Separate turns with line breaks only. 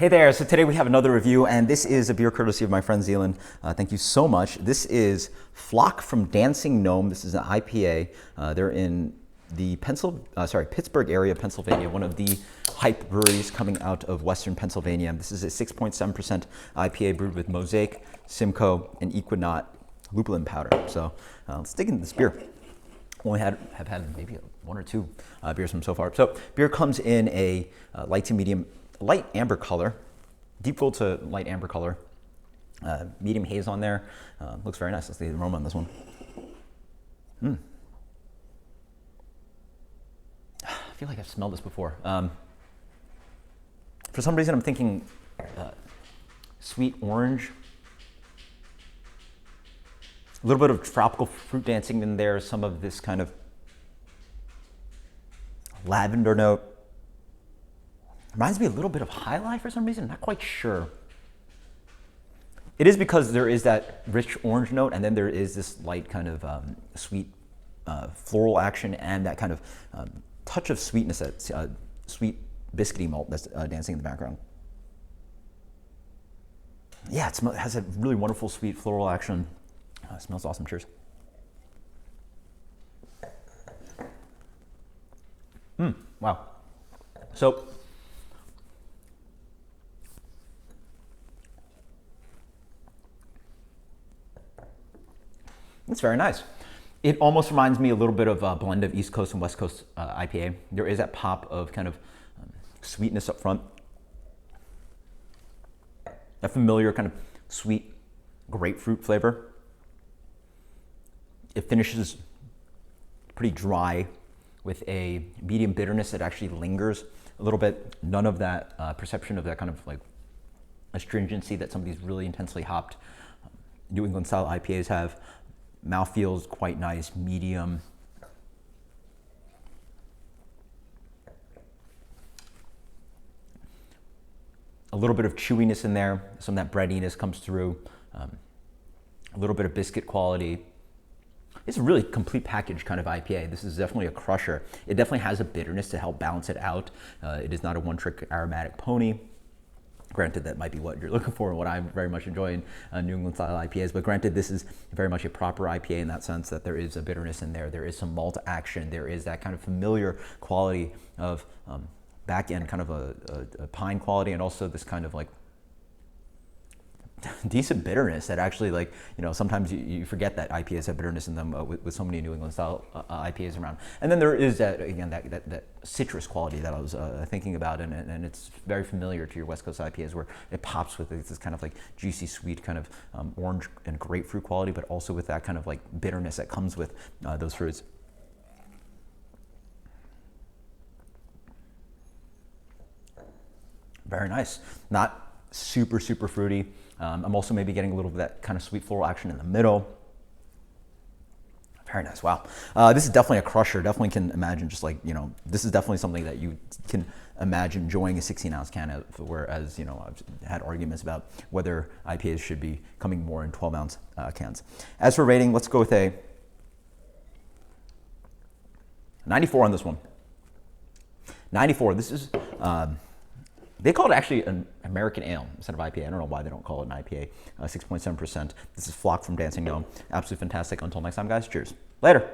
Hey there, so today we have another review, and this is a beer courtesy of my friend Zealand. Thank you so much. This is Flock from Dancing Gnome. This is an IPA. They're in the Pittsburgh area, Pennsylvania, one of the hype breweries coming out of Western Pennsylvania. This is a 6.7% IPA brewed with Mosaic, Simcoe, and Equinaut lupulin powder. So let's dig into this beer. Only have had maybe one or two beers from so far. So beer comes in a light to medium, light amber color, deep full to light amber color, medium haze on there. Looks very nice. Let's see the aroma on this one. I feel like I've smelled this before. For some reason, I'm thinking sweet orange. A little bit of tropical fruit dancing in there. Some of this kind of lavender note. Reminds me a little bit of High Life for some reason. Not quite sure. It is because there is that rich orange note, and then there is this light kind of sweet floral action, and that kind of touch of sweetness, that sweet biscuity malt that's dancing in the background. Yeah, it has a really wonderful sweet floral action. It smells awesome. Cheers. Wow. So it's very nice. It almost reminds me a little bit of a blend of East Coast and West Coast IPA. There is that pop of kind of sweetness up front. That familiar kind of sweet grapefruit flavor. It finishes pretty dry with a medium bitterness that actually lingers a little bit. None of that perception of that kind of like astringency that some of these really intensely hopped New England style IPAs have. Mouth feels quite nice, medium. A little bit of chewiness in there. Some of that breadiness comes through. A little bit of biscuit quality. It's a really complete package kind of IPA. This is definitely a crusher. It definitely has a bitterness to help balance it out. It is not a one-trick aromatic pony. Granted, that might be what you're looking for and what I very much enjoy in New England style IPAs, but granted, this is very much a proper IPA in that sense that there is a bitterness in there. There is some malt action. There is that kind of familiar quality of back end, kind of a pine quality, and also this kind of like decent bitterness that actually, like, you know, sometimes you forget that IPAs have bitterness in them with so many New England style IPAs around. And then there is that, again, that citrus quality that I was thinking about, and it's very familiar to your West Coast IPAs where it pops with this kind of like juicy, sweet kind of orange and grapefruit quality, but also with that kind of like bitterness that comes with those fruits. Very nice. Not super, super fruity. I'm also maybe getting a little bit of that kind of sweet floral action in the middle. Very nice. Wow. This is definitely a crusher. Definitely can imagine just like, you know, this is definitely something that you can imagine enjoying a 16-ounce can of, whereas, you know, I've had arguments about whether IPAs should be coming more in 12-ounce cans. As for rating, let's go with a 94 on this one. 94. This is... they call it actually an American ale instead of IPA. I don't know why they don't call it an IPA. 6.7%. This is Flock from Dancing Gnome. Absolutely fantastic. Until next time, guys. Cheers. Later.